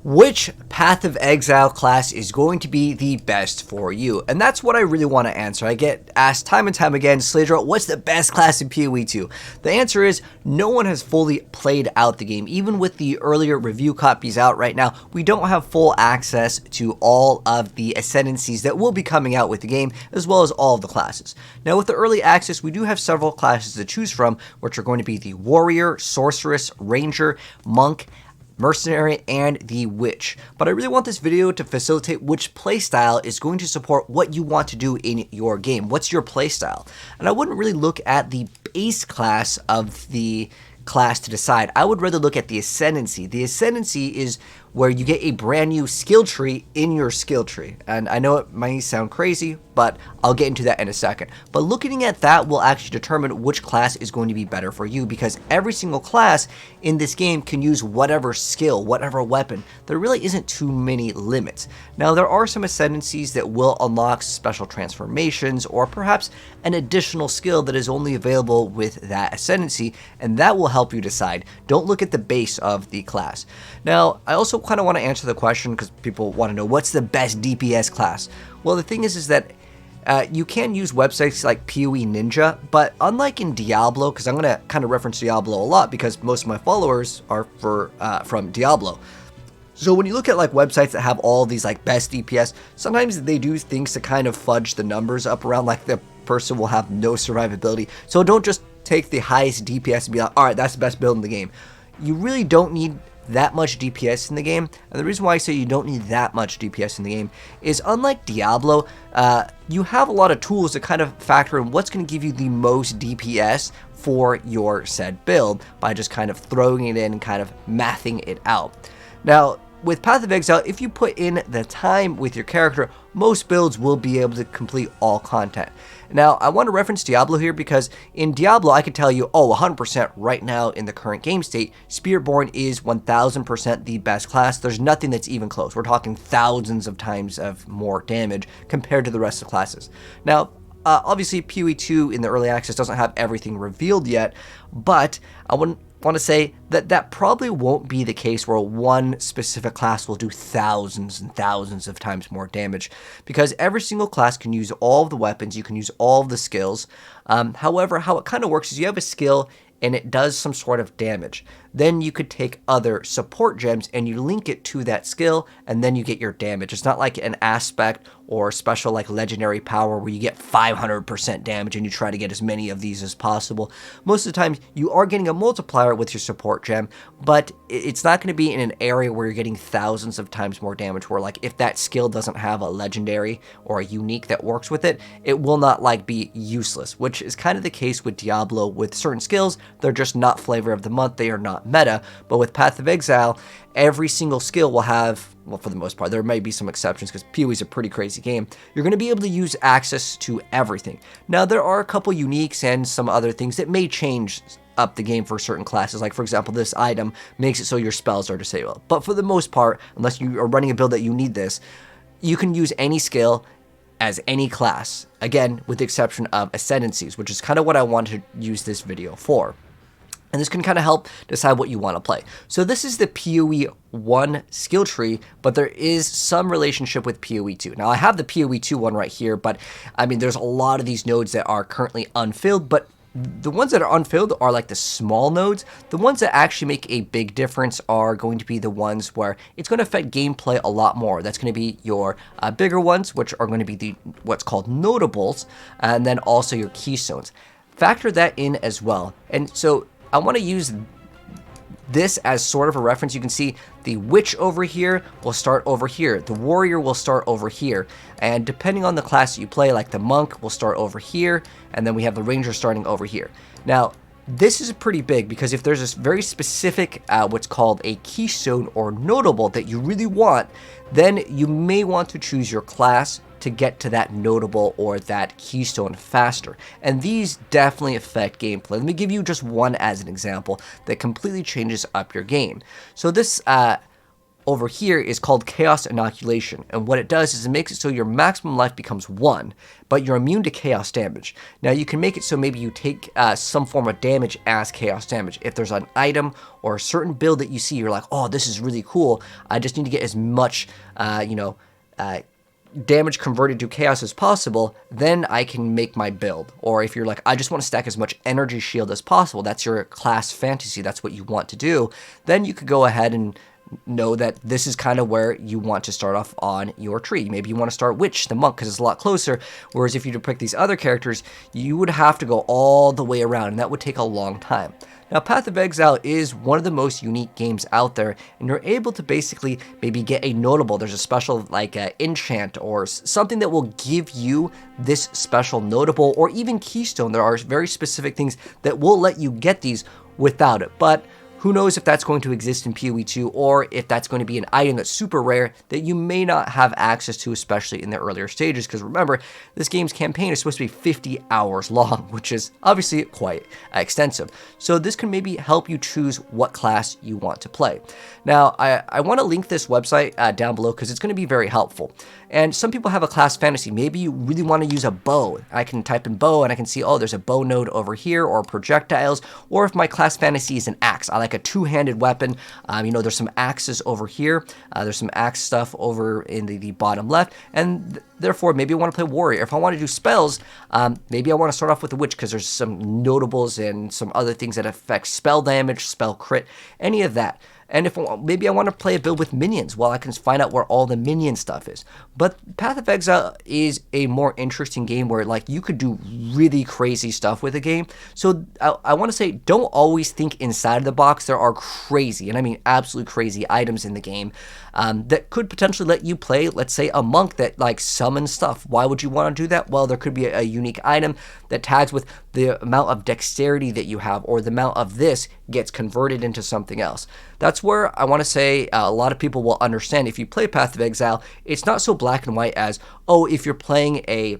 Which Path of Exile class is going to be the best for you? And that's what I really want to answer. I get asked time and time again, Slaydra, what's the best class in PoE 2? The answer is no one has fully played out the game. Even with the earlier review copies out right now, we don't have full access to all of the ascendancies that will be coming out with the game, as well as all of the classes. Now with the early access, we do have several classes to choose from, which are going to be the Warrior, Sorceress, Ranger, Monk, Mercenary, and the Witch. But I really want this video to facilitate which playstyle is going to support what you want to do in your game. What's your playstyle? And I wouldn't really look at the base class of the class to decide. I would rather look at the Ascendancy. The Ascendancy is where you get a brand new skill tree in your skill tree. And I know it might sound crazy, but I'll get into that in a second. But looking at that will actually determine which class is going to be better for you, because every single class in this game can use whatever skill, whatever weapon. There really isn't too many limits. Now there are some ascendancies that will unlock special transformations or perhaps an additional skill that is only available with that ascendancy, and that will help you decide. Don't look at the base of the class. Now I also kind of want to answer the question because people want to know what's the best DPS class. Well, the thing is that you can use websites like POE Ninja, but unlike in Diablo, because I'm going to kind of reference Diablo a lot because most of my followers are from Diablo. So when you look at like websites that have all these like best DPS, sometimes they do things to kind of fudge the numbers up around, like the person will have no survivability. So don't just take the highest DPS and be like, all right, that's the best build in the game. You really don't need that much DPS in the game, and the reason why I say you don't need that much DPS in the game is, unlike Diablo, you have a lot of tools to kind of factor in what's going to give you the most DPS for your said build by just kind of throwing it in and kind of mathing it out. Now with Path of Exile, if you put in the time with your character, most builds will be able to complete all content. Now, I want to reference Diablo here because in Diablo, I can tell you, 100% right now in the current game state, Spiritborn is 1000% the best class. There's nothing that's even close. We're talking thousands of times of more damage compared to the rest of the classes. Now, obviously, PoE 2 in the early access doesn't have everything revealed yet, but I wouldn't want to say that that probably won't be the case where one specific class will do thousands and thousands of times more damage, because every single class can use all of the weapons, you can use all of the skills. However, how it kind of works is you have a skill and it does some sort of damage. Then you could take other support gems and you link it to that skill, and then you get your damage. It's not like an aspect or special like legendary power where you get 500% damage and you try to get as many of these as possible. Most of the time you are getting a multiplier with your support gem, but it's not going to be in an area where you're getting thousands of times more damage, where like if that skill doesn't have a legendary or a unique that works with it, it will not like be useless, which is kind of the case with Diablo. With certain skills, they're just not flavor of the month, they are not meta. But with Path of Exile, every single skill will have, well, for the most part, there may be some exceptions because PoE is a pretty crazy game, you're going to be able to use access to everything. Now there are a couple uniques and some other things that may change up the game for certain classes, like for example this item makes it so your spells are disabled, but for the most part, unless you are running a build that you need this, you can use any skill as any class, again with the exception of ascendancies, which is kind of what I want to use this video for. And this can kind of help decide what you want to play. So this is the PoE 1 skill tree, but there is some relationship with PoE 2. Now I have the PoE 2 one right here, but I mean there's a lot of these nodes that are currently unfilled, but the ones that are unfilled are like the small nodes. The ones that actually make a big difference are going to be the ones where it's going to affect gameplay a lot more. That's going to be your bigger ones, which are going to be what's called notables, and then also your keystones. Factor that in as well. And so I want to use this as sort of a reference. You can see the Witch over here will start over here. The Warrior will start over here. And depending on the class you play, like the Monk will start over here. And then we have the Ranger starting over here. Now, this is pretty big because if there's this very specific, what's called a keystone or notable that you really want, then you may want to choose your class to get to that notable or that keystone faster. And these definitely affect gameplay. Let me give you just one as an example that completely changes up your game. So this over here is called Chaos Inoculation, and what it does is it makes it so your maximum life becomes 1, but you're immune to chaos damage. Now you can make it so maybe you take some form of damage as chaos damage. If there's an item or a certain build that you see, you're like, oh, this is really cool, I just need to get as much, damage converted to chaos as possible, then I can make my build. Or if you're like, I just want to stack as much energy shield as possible, that's your class fantasy, that's what you want to do, then you could go ahead and know that this is kind of where you want to start off on your tree. Maybe you want to start Witch, the Monk, because it's a lot closer, whereas if you pick these other characters, you would have to go all the way around, and that would take a long time. Now, Path of Exile is one of the most unique games out there, and you're able to basically maybe get a notable. There's a special like enchant or something that will give you this special notable, or even keystone. There are very specific things that will let you get these without it, but who knows if that's going to exist in PoE 2, or if that's going to be an item that's super rare that you may not have access to, especially in the earlier stages, because remember, this game's campaign is supposed to be 50 hours long, which is obviously quite extensive. So this can maybe help you choose what class you want to play. Now, I want to link this website down below because it's going to be very helpful. And some people have a class fantasy. Maybe you really want to use a bow. I can type in bow and I can see, oh, there's a bow node over here, or projectiles. Or if my class fantasy is an axe, I like a two-handed weapon. There's some axes over here. There's some axe stuff over in the bottom left. And therefore, maybe I want to play warrior. If I want to do spells, maybe I want to start off with the witch because there's some notables and some other things that affect spell damage, spell crit, any of that. And if maybe I want to play a build with minions, well, I can find out where all the minion stuff is. But Path of Exile is a more interesting game where like you could do really crazy stuff with a game. So I want to say, don't always think inside the box. There are crazy, and I mean absolutely crazy items in the game that could potentially let you play, let's say, a monk that like summons stuff. Why would you want to do that? Well, there could be a unique item that tags with the amount of dexterity that you have, or the amount of this gets converted into something else. That's where I want to say a lot of people will understand if you play Path of Exile, it's not so black and white as, oh, if you're playing a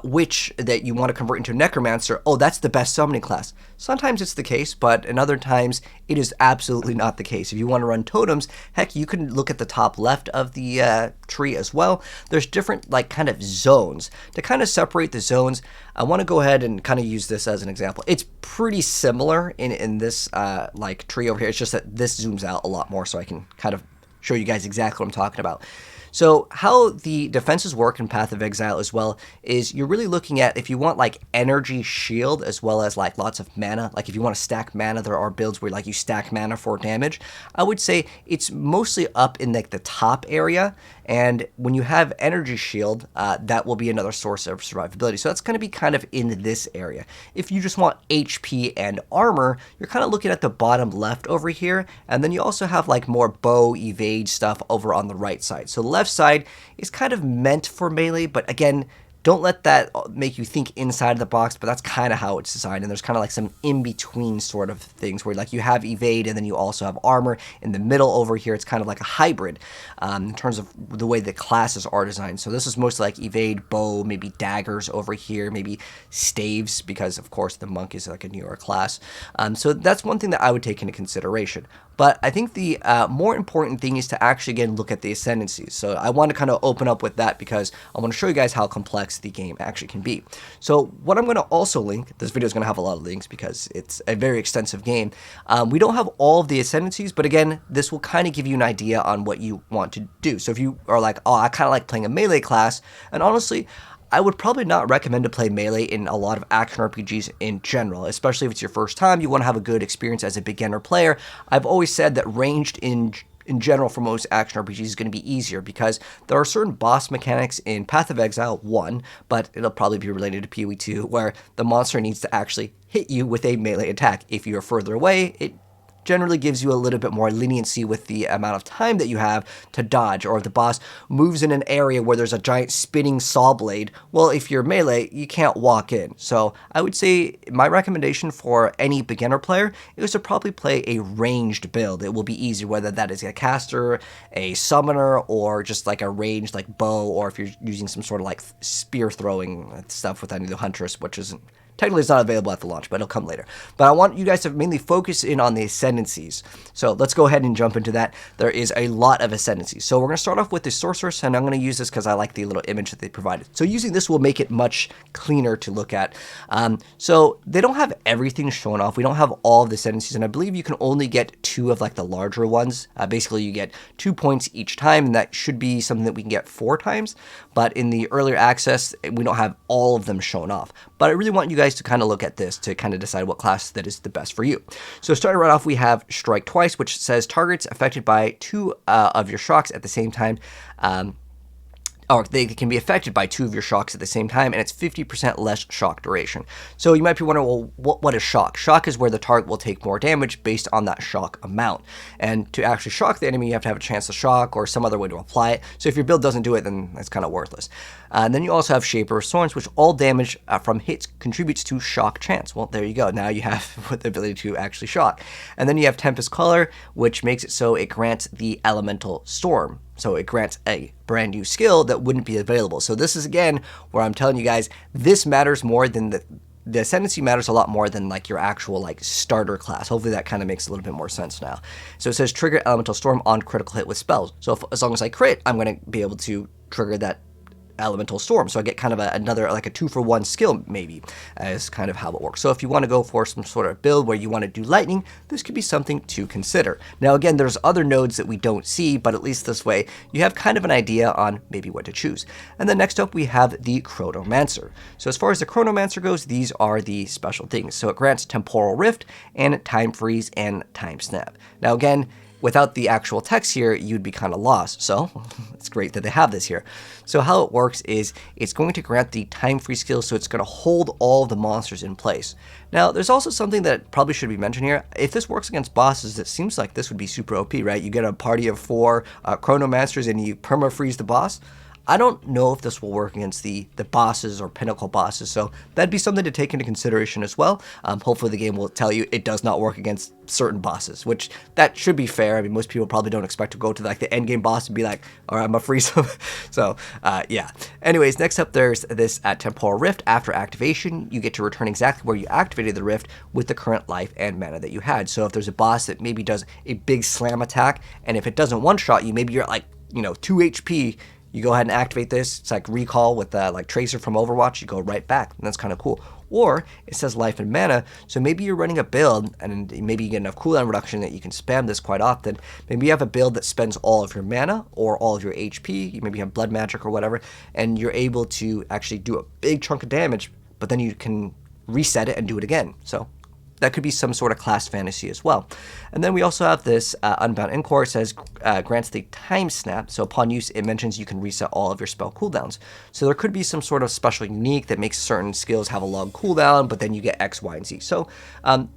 witch that you want to convert into a necromancer, oh, that's the best summoning class. Sometimes it's the case, but in other times it is absolutely not the case. If you want to run totems, heck, you can look at the top left of the tree as well. There's different like kind of zones. To kind of separate the zones, I want to go ahead and kind of use this as an example. It's pretty similar in this like tree over here. It's just that this zooms out a lot more so I can kind of show you guys exactly what I'm talking about. So how the defenses work in Path of Exile as well is you're really looking at if you want like energy shield as well as like lots of mana. Like if you want to stack mana, there are builds where like you stack mana for damage. I would say it's mostly up in like the top area, and when you have energy shield, that will be another source of survivability. So that's going to be kind of in this area. If you just want HP and armor, you're kind of looking at the bottom left over here, and then you also have like more bow evade stuff over on the right side. So the left side is kind of meant for melee, but again, don't let that make you think inside the box, but that's kind of how it's designed. And there's kind of like some in-between sort of things where like you have evade and then you also have armor. In the middle over here, it's kind of like a hybrid in terms of the way the classes are designed. So this is mostly like evade, bow, maybe daggers over here, maybe staves, because of course the monk is like a newer class. So that's one thing that I would take into consideration. But I think the more important thing is to actually, again, look at the ascendancies. So I want to kind of open up with that because I want to show you guys how complex the game actually can be. So what I'm going to also link, this video is going to have a lot of links because it's a very extensive game. We don't have all of the ascendancies, but again, this will kind of give you an idea on what you want to do. So if you are like, oh, I kind of like playing a melee class, and honestly, I would probably not recommend to play melee in a lot of action RPGs in general, especially if it's your first time. You want to have a good experience as a beginner player. I've always said that ranged in general for most action RPGs is going to be easier because there are certain boss mechanics in Path of Exile 1, but it'll probably be related to PoE 2, where the monster needs to actually hit you with a melee attack. If you're further away, it generally gives you a little bit more leniency with the amount of time that you have to dodge, or if the boss moves in an area where there's a giant spinning saw blade, well, if you're melee, you can't walk in. So I would say my recommendation for any beginner player is to probably play a ranged build. It will be easier, whether that is a caster, a summoner, or just like a ranged like bow, or if you're using some sort of like spear throwing stuff with any of the huntress, which isn't technically it's not available at the launch, but it'll come later. But I want you guys to mainly focus in on the ascendancies. So let's go ahead and jump into that. There is a lot of ascendancies. So we're going to start off with the sorceress, and I'm going to use this because I like the little image that they provided. So using this will make it much cleaner to look at. So they don't have everything shown off. We don't have all of the ascendancies, and I believe you can only get 2 of like the larger ones. Basically, you get 2 points each time, and that should be something that we can get 4 times. But in the earlier access, we don't have all of them shown off. But I really want you guys to kind of look at this to kind of decide what class that is the best for you. So starting right off, we have Strike Twice, which says targets affected by 2 of your shocks at the same time. Or they can be affected by 2 of your shocks at the same time, and it's 50% less shock duration. So you might be wondering, well, what is shock? Shock is where the target will take more damage based on that shock amount. And to actually shock the enemy, you have to have a chance to shock or some other way to apply it. So if your build doesn't do it, then that's kind of worthless. And then you also have Shaper of Swords, which all damage from hits contributes to shock chance. Well, there you go. Now you have the ability to actually shock. And then you have Tempest Color, which makes it so it grants the Elemental Storm. So it grants a brand new skill that wouldn't be available. So this is, again, where I'm telling you guys, this matters more than the ascendancy matters a lot more than like your actual like starter class. Hopefully that kind of makes a little bit more sense now. So it says trigger Elemental Storm on critical hit with spells. So as long as I crit, I'm going to be able to trigger that Elemental Storm. So I get kind of another like a 2-for-1 skill maybe is kind of how it works. So if you want to go for some sort of build where you want to do lightning, this could be something to consider. Now again, there's other nodes that we don't see, but at least this way you have kind of an idea on maybe what to choose. And then next up we have the Chronomancer. So as far as the Chronomancer goes, these are the special things. So it grants Temporal Rift and Time Freeze and Time Snap. Now again, without the actual text here, you'd be kind of lost. So it's great that they have this here. So how it works is it's going to grant the time freeze skill, so it's going to hold all of the monsters in place. Now, there's also something that probably should be mentioned here. If this works against bosses, it seems like this would be super OP, right? You get a party of 4 Chronomancers and you perma-freeze the boss. I don't know if this will work against the bosses or pinnacle bosses, so that'd be something to take into consideration as well. Hopefully the game will tell you it does not work against certain bosses, which that should be fair. I mean, most people probably don't expect to go to like the end game boss and be like, all right, I'm gonna freeze them. So yeah. Anyways, next up there's this Temporal Rift. After activation, you get to return exactly where you activated the rift with the current life and mana that you had. So if there's a boss that maybe does a big slam attack, and if it doesn't one-shot you, maybe you're at like, 2 HP, you go ahead and activate this. It's like recall with like Tracer from Overwatch. You go right back, and that's kind of cool. Or it says life and mana, so maybe you're running a build, and maybe you get enough cooldown reduction that you can spam this quite often. Maybe you have a build that spends all of your mana or all of your HP. You maybe have blood magic or whatever, and you're able to actually do a big chunk of damage, but then you can reset it and do it again. So that could be some sort of class fantasy as well. And then we also have this Unbound Encore. It says grants the Time Snap. So upon use, it mentions you can reset all of your spell cooldowns. So there could be some sort of special unique that makes certain skills have a long cooldown, but then you get X, Y, and Z. So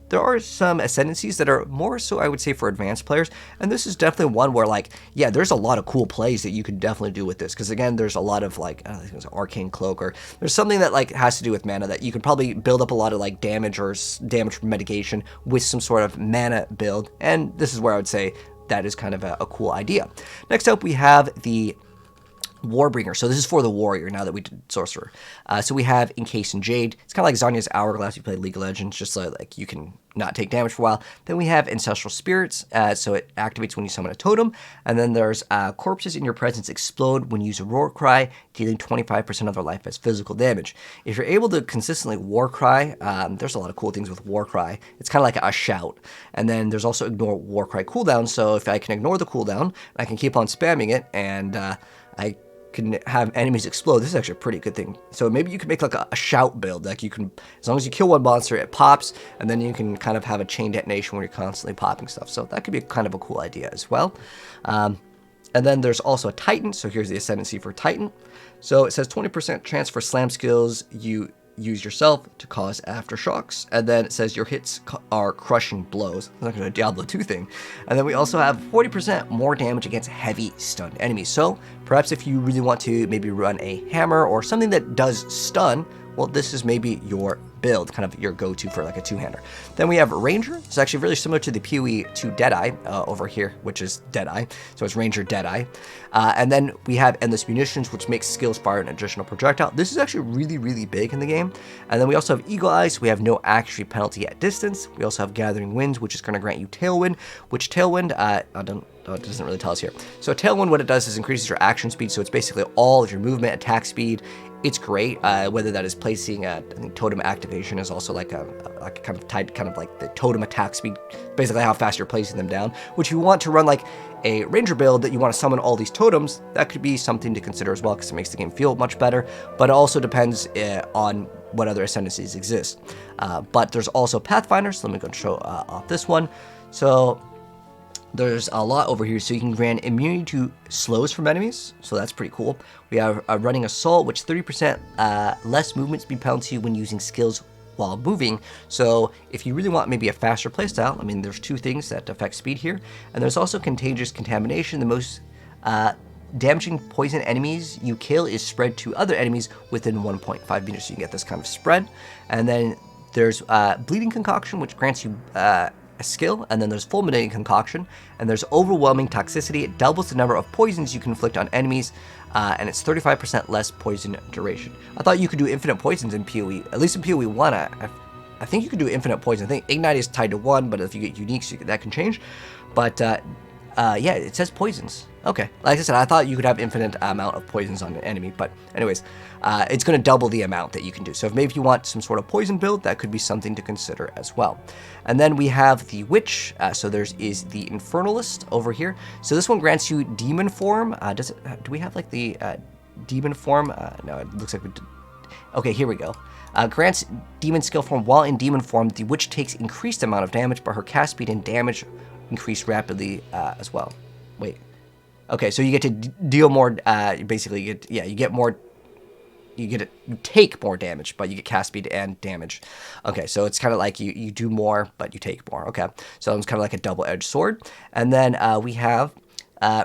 there are some ascendancies that are more so, I would say, for advanced players. And this is definitely one where, like, yeah, there's a lot of cool plays that you could definitely do with this. Because again, there's a lot of like, I think it's Arcane Cloak, or there's something that like has to do with mana that you can probably build up a lot of like damage or damage from mitigation with some sort of mana build, and this is where I would say that is kind of a cool idea. Next up, we have the Warbringer. So this is for the warrior now that we did sorcerer. So we have Encased in Jade. It's kind of like Zanya's Hourglass. You play League of Legends, just so like you can not take damage for a while. Then we have Ancestral Spirits. So it activates when you summon a totem. And then there's corpses in your presence explode when you use a Roar Cry, dealing 25% of their life as physical damage. If you're able to consistently War Cry, there's a lot of cool things with War Cry. It's kind of like a shout. And then there's also Ignore War Cry cooldown. So if I can ignore the cooldown, I can keep on spamming it, and I can have enemies explode. This is actually a pretty good thing. So maybe you can make like a shout build. Like you can, as long as you kill one monster, it pops, and then you can kind of have a chain detonation where you're constantly popping stuff. So that could be kind of a cool idea as well. And then there's also a Titan. So here's the Ascendancy for Titan. So it says 20% chance for slam skills you use yourself to cause aftershocks, and then it says your hits are crushing blows. It's like a Diablo 2 thing. And then we also have 40% more damage against heavy stunned enemies. So perhaps if you really want to maybe run a hammer or something that does stun, well, this is maybe your build, kind of your go-to for like a two-hander. Then we have Ranger. It's actually really similar to the POE 2 Deadeye over here, which is Deadeye. So it's Ranger Deadeye. And then we have Endless Munitions, which makes skills fire an additional projectile. This is actually really, really big in the game. And then we also have Eagle Eyes. We have no accuracy penalty at distance. We also have Gathering Winds, which is going to grant you Tailwind, which Tailwind, it doesn't really tell us here. So Tailwind, what it does is increases your action speed. So it's basically all of your movement, attack speed. It's great, whether that is placing, I think totem activation is also like a kind of tied, kind of like the totem attack speed, basically how fast you're placing them down, which if you want to run like a ranger build that you want to summon all these totems, that could be something to consider as well, because it makes the game feel much better, but it also depends on what other ascendancies exist. But there's also Pathfinder, so let me go and show off this one. So there's a lot over here, so you can grant immunity to slows from enemies, so that's pretty cool. We have a running assault, which 30% less movement speed penalty when using skills while moving. So if you really want maybe a faster playstyle, I mean, there's two things that affect speed here, and there's also contagious contamination. The most damaging poison enemies you kill is spread to other enemies within 1.5 meters, so you get this kind of spread. And then there's bleeding concoction, which grants you a skill, and then there's fulminating concoction, and there's overwhelming toxicity. It doubles the number of poisons you can inflict on enemies, and it's 35% less poison duration. I thought you could do infinite poisons in PoE, at least in PoE 1. I think you could do infinite poison. I think Ignite is tied to 1, but if you get uniques, that can change. But yeah, it says poisons. Okay, like I said, I thought you could have infinite amount of poisons on an enemy, but anyways, it's going to double the amount that you can do. So if maybe you want some sort of poison build, that could be something to consider as well. And then we have the Witch. So is the Infernalist over here. So this one grants you demon form. Do we have like the demon form? No, it looks like we did. Okay, here we go. Grants demon skill form. While in demon form, the Witch takes increased amount of damage, but her cast speed and damage increase rapidly as well. Wait. Okay, so you get to deal more. Basically, you get more. You take more damage, but you get cast speed and damage. Okay, so it's kind of like you do more, but you take more. Okay, so it's kind of like a double-edged sword. And then we have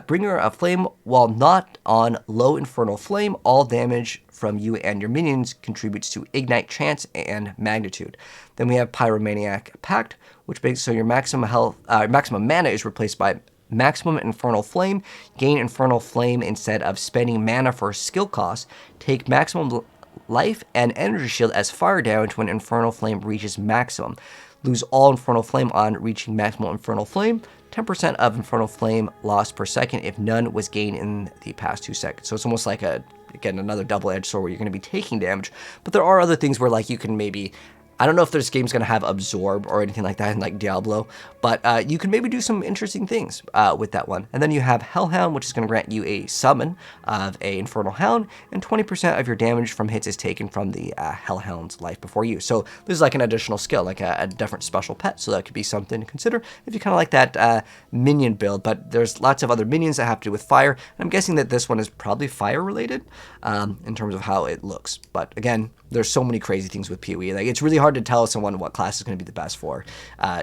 Bringer of Flame. While not on low infernal flame, all damage from you and your minions contributes to ignite chance and magnitude. Then we have Pyromaniac Pact, which makes so your maximum health, maximum mana is replaced by maximum infernal flame. Gain infernal flame instead of spending mana for skill cost. Take maximum life and energy shield as fire damage when infernal flame reaches maximum. Lose all infernal flame on reaching maximum infernal flame. 10% of infernal flame lost per second if none was gained in the past 2 seconds. So it's almost like again, another double-edged sword where you're going to be taking damage. But there are other things where like you can maybe, I don't know if this game's going to have Absorb or anything like that in like Diablo, but you can maybe do some interesting things with that one. And then you have Hellhound, which is going to grant you a summon of a Infernal Hound, and 20% of your damage from hits is taken from the Hellhound's life before you. So this is like an additional skill, like a different special pet, so that could be something to consider if you kind of like that minion build. But there's lots of other minions that have to do with fire, and I'm guessing that this one is probably fire related in terms of how it looks. But again, there's so many crazy things with PoE. Like, it's really hard to tell someone what class is going to be the best for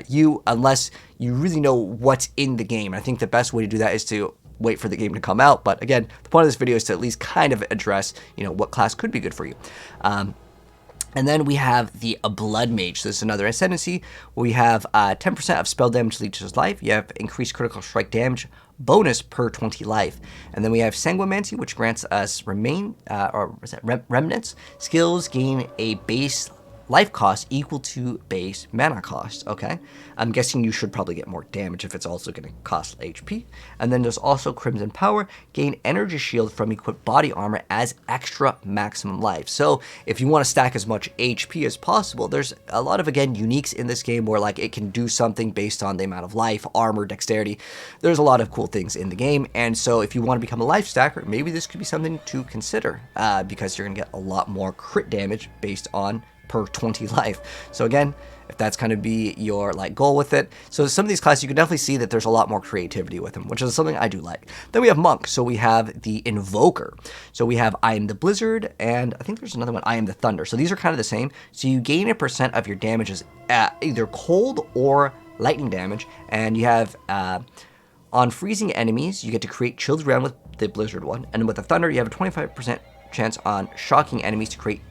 you, unless you really know what's in the game. I think the best way to do that is to wait for the game to come out. But again, the point of this video is to at least kind of address, what class could be good for you. And then we have the Blood Mage. So this is another Ascendancy. We have 10% of spell damage leeches life. You have increased critical strike damage bonus per 20 life. And then we have Sanguimancy, which grants us remnants. Skills gain a base life cost equal to base mana cost. Okay, I'm guessing you should probably get more damage if it's also going to cost HP. And then there's also Crimson Power. Gain energy shield from equipped body armor as extra maximum life. So if you want to stack as much HP as possible, there's a lot of, again, uniques in this game where like it can do something based on the amount of life, armor, dexterity. There's a lot of cool things in the game, and so if you want to become a life stacker, maybe this could be something to consider because you're going to get a lot more crit damage based on per 20 life. So again, if that's kind of be your like goal with it. So some of these classes, you can definitely see that there's a lot more creativity with them, which is something I do like. Then we have Monk. So we have the Invoker. So we have I Am the Blizzard, and I think there's another one, I Am the Thunder. So these are kind of the same. So you gain a percent of your damages at either cold or lightning damage, and you have on freezing enemies, you get to create chilled ground with the Blizzard one, and with the Thunder, you have a 25% chance on shocking enemies to create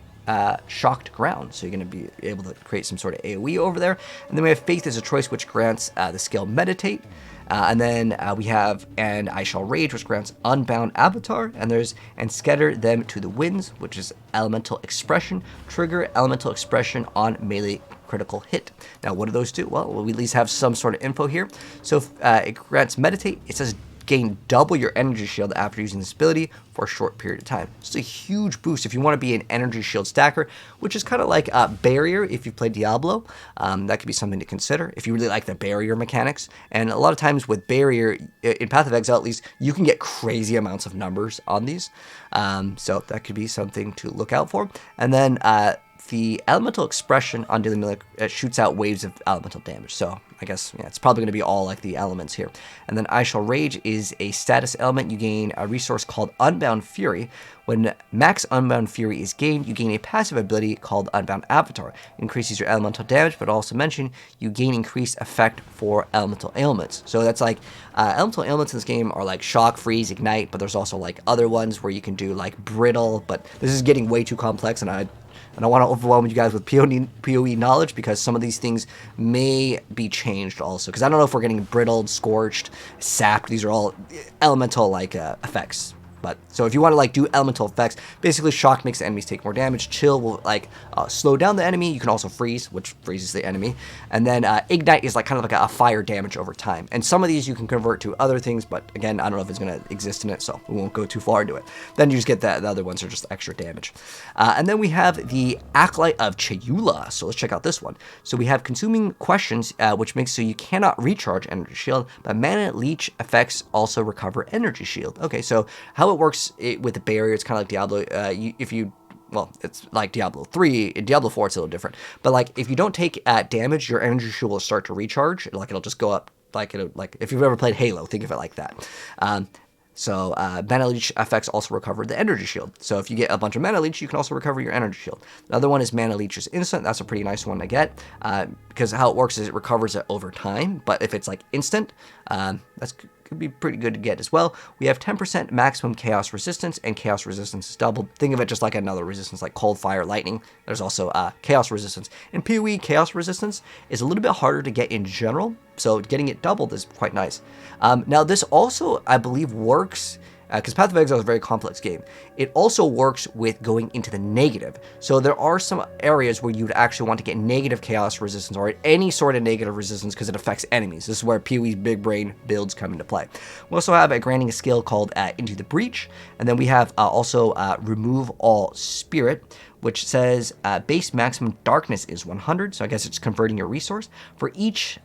shocked ground. So you're going to be able to create some sort of AoE over there. And then we have Faith as a choice, which grants the skill Meditate. And then we have And I Shall Rage, which grants Unbound Avatar. And there's And Scatter Them to the Winds, which is Elemental Expression. Trigger Elemental Expression on melee critical hit. Now, what do those do? Well, we at least have some sort of info here. So it grants Meditate. It says gain double your energy shield after using this ability for a short period of time. It's a huge boost if you want to be an energy shield stacker, which is kind of like a barrier if you play Diablo. That could be something to consider if you really like the barrier mechanics. And a lot of times with barrier, in Path of Exile at least, you can get crazy amounts of numbers on these. So that could be something to look out for. And then the elemental expression on daily melee shoots out waves of elemental damage. So I guess it's probably going to be all like the elements here. And then I Shall Rage is a status element. You gain a resource called Unbound Fury. When max Unbound Fury is gained, you gain a passive ability called Unbound Avatar. It increases your elemental damage, but also mention you gain increased effect for elemental ailments. So that's like elemental ailments in this game are like Shock, Freeze, Ignite, but there's also like other ones where you can do like Brittle, but this is getting way too complex, and I don't want to overwhelm you guys with POE knowledge, because some of these things may be changed also. Because I don't know if we're getting brittled, scorched, sapped. These are all elemental like effects. But so if you want to like do elemental effects, basically Shock makes the enemies take more damage. Chill will like slow down the enemy. You can also freeze, which freezes the enemy. And then Ignite is like kind of like a fire damage over time. And some of these you can convert to other things, but again, I don't know if it's going to exist in it, so we won't go too far into it. Then you just get the other ones are just extra damage. And then we have the Acolyte of Chayula. So let's check out this one. So we have Consuming Questions, which makes so you cannot recharge Energy Shield, but Mana Leech effects also recover Energy Shield. Okay, so how it works with the barrier, it's kind of like Diablo. Well, it's like Diablo 3. In Diablo 4, it's a little different. But like, if you don't take damage, your energy shield will start to recharge. Like, it'll just go up. Like if you've ever played Halo, think of it like that. So Mana Leech effects also recover the energy shield. So if you get a bunch of Mana Leech, you can also recover your energy shield. The other one is Mana Leech is instant. That's a pretty nice one to get, because how it works is it recovers it over time. But if it's like instant, that's could be pretty good to get as well. We have 10% maximum chaos resistance, and chaos resistance is doubled. Think of it just like another resistance, like cold, fire, lightning. There's also chaos resistance. In PoE, chaos resistance is a little bit harder to get in general, so getting it doubled is quite nice. Now this also, I believe, works because Path of Exile is a very complex game. It also works with going into the negative. So there are some areas where you would actually want to get negative chaos resistance or any sort of negative resistance because it affects enemies. This is where PoE's big brain builds come into play. We also have granting a skill called Into the Breach, and then we have also Remove All Spirit, which says base maximum darkness is 100, so I guess it's converting your resource. For each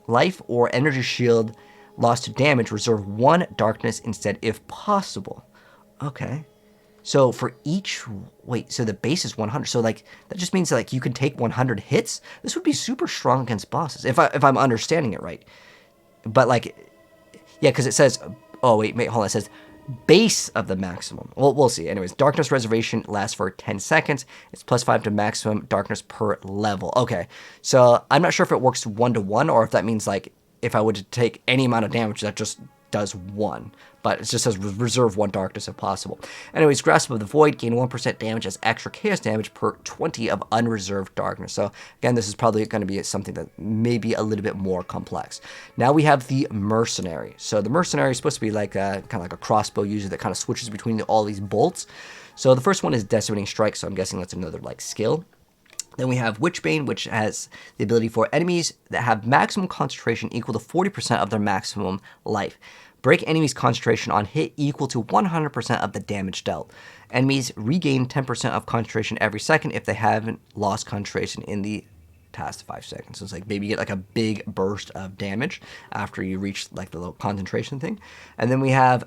life or energy shield lost to damage, reserve 1 darkness instead if possible. Okay. So for each, wait, so the base is 100. So like, that just means like you can take 100 hits? This would be super strong against bosses, if I'm understanding it right. But like, yeah, because it says, oh wait, hold on, it says base of the maximum. Well, we'll see. Anyways, darkness reservation lasts for 10 seconds. It's +5 to maximum darkness per level. Okay, so I'm not sure if it works 1-to-1 or if that means like, if I would take any amount of damage, that just does 1. But it just says reserve 1 darkness if possible. Anyways, Grasp of the Void, gain 1% damage as extra chaos damage per 20 of unreserved darkness. So again, this is probably going to be something that may be a little bit more complex. Now we have the Mercenary. So the Mercenary is supposed to be like kind of like a crossbow user that kind of switches between all these bolts. So the first one is Decimating Strike, so I'm guessing that's another like skill. Then we have Witchbane, which has the ability for enemies that have maximum concentration equal to 40% of their maximum life. Break enemies' concentration on hit equal to 100% of the damage dealt. Enemies regain 10% of concentration every second if they haven't lost concentration in the past 5 seconds. So it's like maybe you get like a big burst of damage after you reach like the little concentration thing. And then we have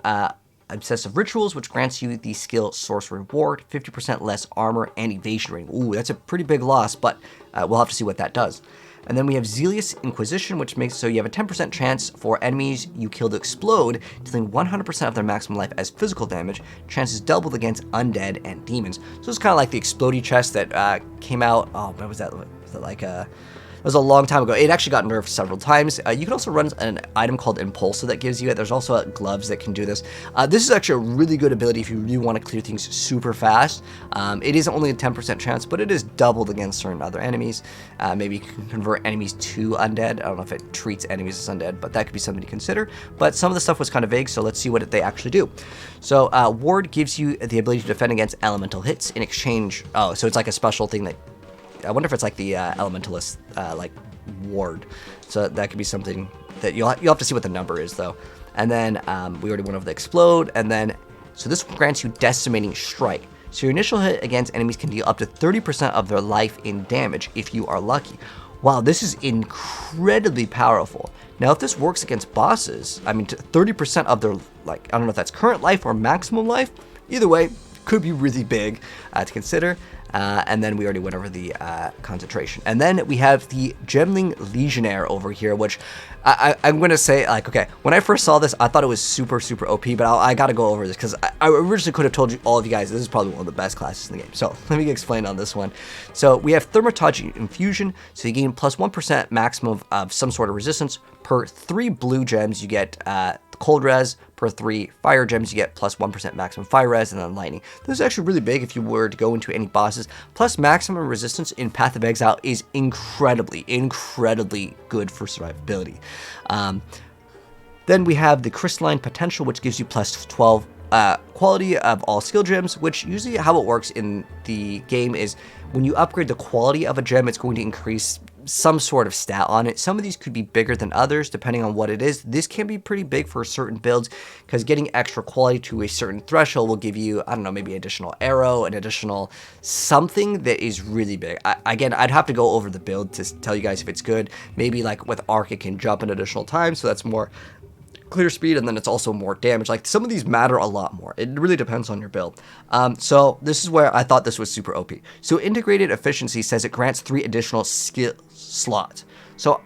Obsessive Rituals, which grants you the skill Source Reward, 50% less armor and evasion rating. Ooh, that's a pretty big loss, but we'll have to see what that does. And then we have Zealous Inquisition, which makes so you have a 10% chance for enemies you kill to explode, dealing 100% of their maximum life as physical damage. Chances doubled against undead and demons. So it's kind of like the Explodey chest that came out. Oh, what was that? Was it like that was a long time ago. It actually got nerfed several times. You can also run an item called Impulsa that gives you it. There's also gloves that can do this. This is actually a really good ability if you really want to clear things super fast. It is only a 10% chance, but it is doubled against certain other enemies. Maybe you can convert enemies to undead. I don't know if it treats enemies as undead, but that could be something to consider. But some of the stuff was kind of vague, so let's see what they actually do. So Ward gives you the ability to defend against elemental hits in exchange. Oh, so it's like a special thing that, I wonder if it's like the elementalist like ward. So that could be something that you'll have to see what the number is though. And then we already went over the explode, and then so this grants you decimating strike. So your initial hit against enemies can deal up to 30% of their life in damage if you are lucky. Wow, this is incredibly powerful. Now, if this works against bosses, I mean, 30% of their, like, I don't know if that's current life or maximum life. Either way, could be really big to consider. And then we already went over the concentration. And then we have the Gemling Legionnaire over here, which I'm going to say, like, okay, when I first saw this, I thought it was super, super OP, but I got to go over this because I originally could have told you, all of you guys, this is probably one of the best classes in the game. So let me explain on this one. So we have Thermatology Infusion. So you gain plus 1% maximum of some sort of resistance. Per 3 blue gems, you get cold res. Per 3 fire gems, you get plus 1% maximum fire res, and then lightning. This is actually really big if you were to go into any bosses. Plus maximum resistance in Path of Exile is incredibly, incredibly good for survivability. Then we have the Crystalline Potential, which gives you plus 12 quality of all skill gems, which usually how it works in the game is when you upgrade the quality of a gem, it's going to increase some sort of stat on it. Some of these could be bigger than others depending on what it is. This can be pretty big for certain builds because getting extra quality to a certain threshold will give you, I don't know, maybe additional arrow, an additional something that is really big. Again, I'd have to go over the build to tell you guys if it's good. Maybe like with Arc, it can jump an additional time, so that's more clear speed, and then it's also more damage. Like, some of these matter a lot more. It really depends on your build. So this is where I thought this was super OP. So Integrated Efficiency says it grants 3 additional skill slots. So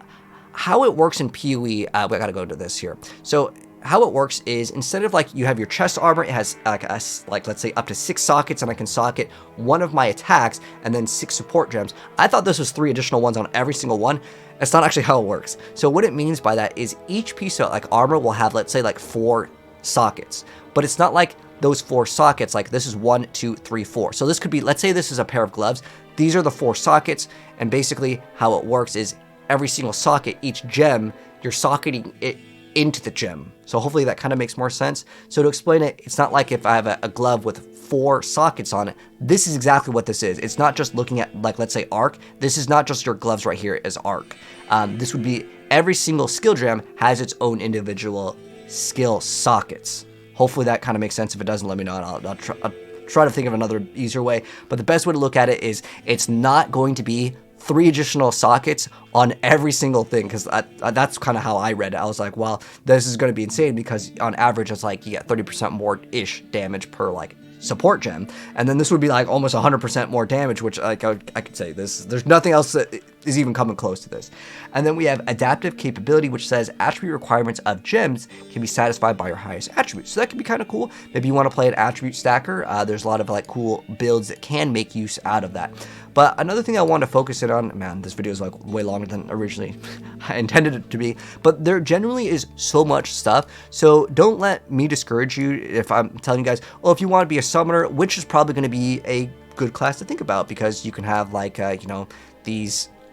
how it works in PoE, we gotta go to this here. So how it works is, instead of like you have your chest armor, it has like let's say up to 6 sockets, and I can socket one of my attacks and then 6 support gems. I thought this was 3 additional ones on every single one. That's not actually how it works. So what it means by that is each piece of like armor will have, let's say, like 4 sockets, but it's not like those 4 sockets, like this is 1, 2, 3, 4. So this could be, let's say this is a pair of gloves. These are the 4 sockets, and basically how it works is every single socket, each gem, you're socketing it into the gem. So hopefully that kind of makes more sense. So to explain it, it's not like if I have a glove with 4 sockets on it. This is exactly what this is. It's not just looking at, like, let's say Arc. This is not just your gloves right here as Arc. This would be every single skill gem has its own individual skill sockets. Hopefully that kind of makes sense. If it doesn't, let me know, and I'll try to think of another easier way. But the best way to look at it is it's not going to be 3 additional sockets on every single thing, because that's kind of how I read it. I was like, well, this is going to be insane, because on average it's like you get 30% more ish damage per like support gem, and then this would be like almost 100% more damage, which like I could say there's nothing else that is even coming close to this. And then we have adaptive capability, which says attribute requirements of gems can be satisfied by your highest attribute. So that could be kind of cool. Maybe you want to play an attribute stacker. There's a lot of like cool builds that can make use out of that. But another thing I want to focus in on, man, this video is like way longer than originally I intended it to be, but there generally is so much stuff. So don't let me discourage you if I'm telling you guys, oh, if you want to be a summoner, which is probably going to be a good class to think about, because you can have like, you know,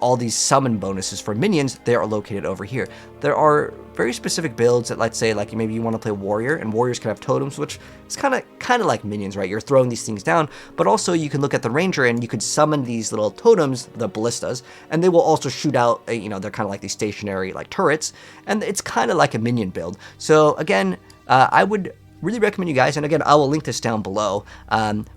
all these summon bonuses for minions. They are located over here. There are very specific builds that, let's say, like maybe you want to play warrior, and warriors can have totems, which is kind of like minions, right? You're throwing these things down, but also you can look at the ranger and you could summon these little totems, the ballistas, and they will also shoot out, you know, they're kind of like these stationary like turrets, and it's kind of like a minion build. So again, I would really recommend you guys, and again, I will link this down below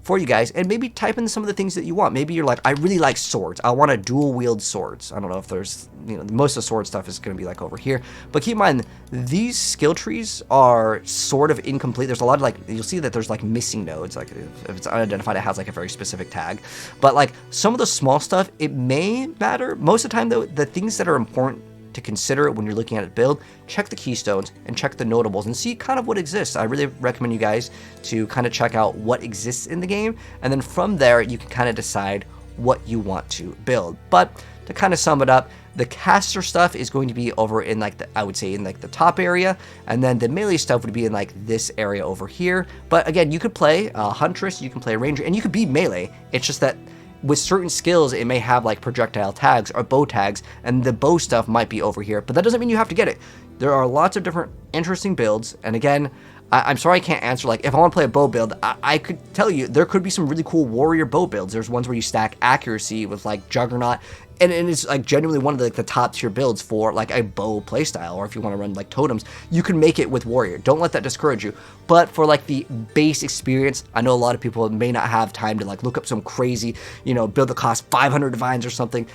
for you guys, and maybe type in some of the things that you want. Maybe you're like, I really like swords. I want to dual wield swords. I don't know if there's, you know, most of the sword stuff is going to be like over here, but keep in mind, these skill trees are sort of incomplete. There's a lot of like, you'll see that there's like missing nodes. Like if it's unidentified, it has like a very specific tag, but like some of the small stuff, it may matter. Most of the time though, the things that are important to consider when you're looking at a build, check the keystones and check the notables and see kind of what exists. I really recommend you guys to kind of check out what exists in the game, and then from there you can kind of decide what you want to build. But to kind of sum it up, The caster stuff is going to be over in like I would say in like the top area, and then the melee stuff would be in like this area over here. But again, you could play Huntress, you can play Ranger, and you could be melee. It's just that with certain skills, it may have like projectile tags or bow tags, and the bow stuff might be over here, but that doesn't mean you have to get it. There are lots of different interesting builds, and again, I'm sorry I can't answer, like, if I want to play a bow build, I could tell you, there could be some really cool warrior bow builds. There's ones where you stack accuracy with, like, Juggernaut, and it's, like, genuinely one of the top tier builds for, like, a bow playstyle, or if you want to run, like, totems, you can make it with warrior. Don't let that discourage you. But for, like, the base experience, I know a lot of people may not have time to, like, look up some crazy, you know, build that costs 500 divines or something.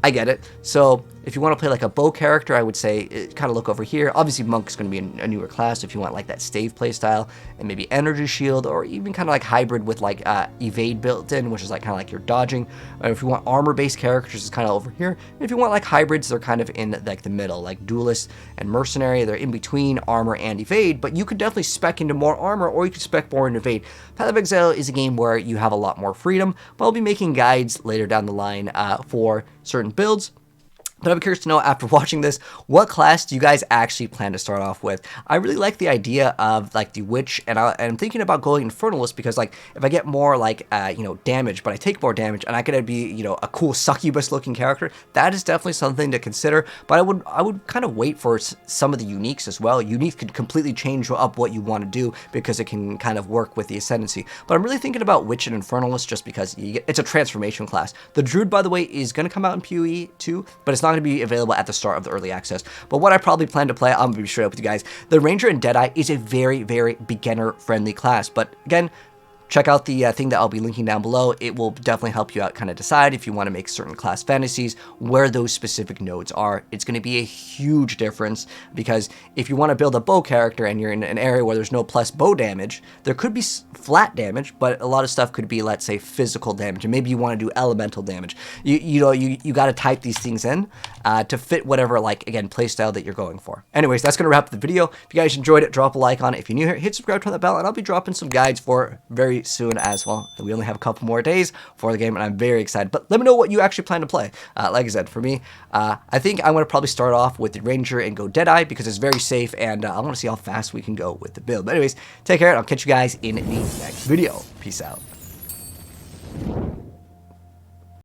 I get it. So if you want to play like a bow character, I would say kind of look over here. Obviously, Monk's going to be a newer class if you want like that stave playstyle, and maybe energy shield, or even kind of like hybrid with like evade built in, which is like kind of like your dodging. Or if you want armor-based characters, it's kind of over here. And if you want like hybrids, they're kind of in like the middle, like duelist and mercenary. They're in between armor and evade, but you could definitely spec into more armor, or you could spec more in evade. Path of Exile is a game where you have a lot more freedom, but I'll be making guides later down the line for certain builds. But I'm curious to know, after watching this, what class do you guys actually plan to start off with? I really like the idea of like the Witch, and I'm thinking about going Infernalist, because like if I get more like you know, damage, but I take more damage, and I could be, you know, a cool succubus looking character, that is definitely something to consider. But I would kind of wait for some of the uniques as well. Unique could completely change up what you want to do, because it can kind of work with the Ascendancy. But I'm really thinking about Witch and Infernalist, just because it's a transformation class. The Druid, by the way, is going to come out in POE too, but it's not going to be available at the start of the early access. But what I probably plan to play, I'm going to be straight up with you guys, the Ranger and Deadeye is a very, very beginner-friendly class. But again, check out the thing that I'll be linking down below. It will definitely help you out kind of decide if you want to make certain class fantasies, where those specific nodes are. It's going to be a huge difference, because if you want to build a bow character and you're in an area where there's no plus bow damage, there could be flat damage, but a lot of stuff could be, let's say, physical damage, and maybe you want to do elemental damage. You got to type these things in to fit whatever, like, again, playstyle that you're going for. Anyways, that's going to wrap up the video. If you guys enjoyed it, drop a like on it. If you're new here, hit subscribe, turn that bell, and I'll be dropping some guides for very soon as well. We only have a couple more days for the game, and I'm very excited. But let me know what you actually plan to play. Like I said, for me, I think I'm going to probably start off with the Ranger and go Deadeye, because it's very safe, and I want to see how fast we can go with the build. But anyways, take care, and I'll catch you guys in the next video. Peace out.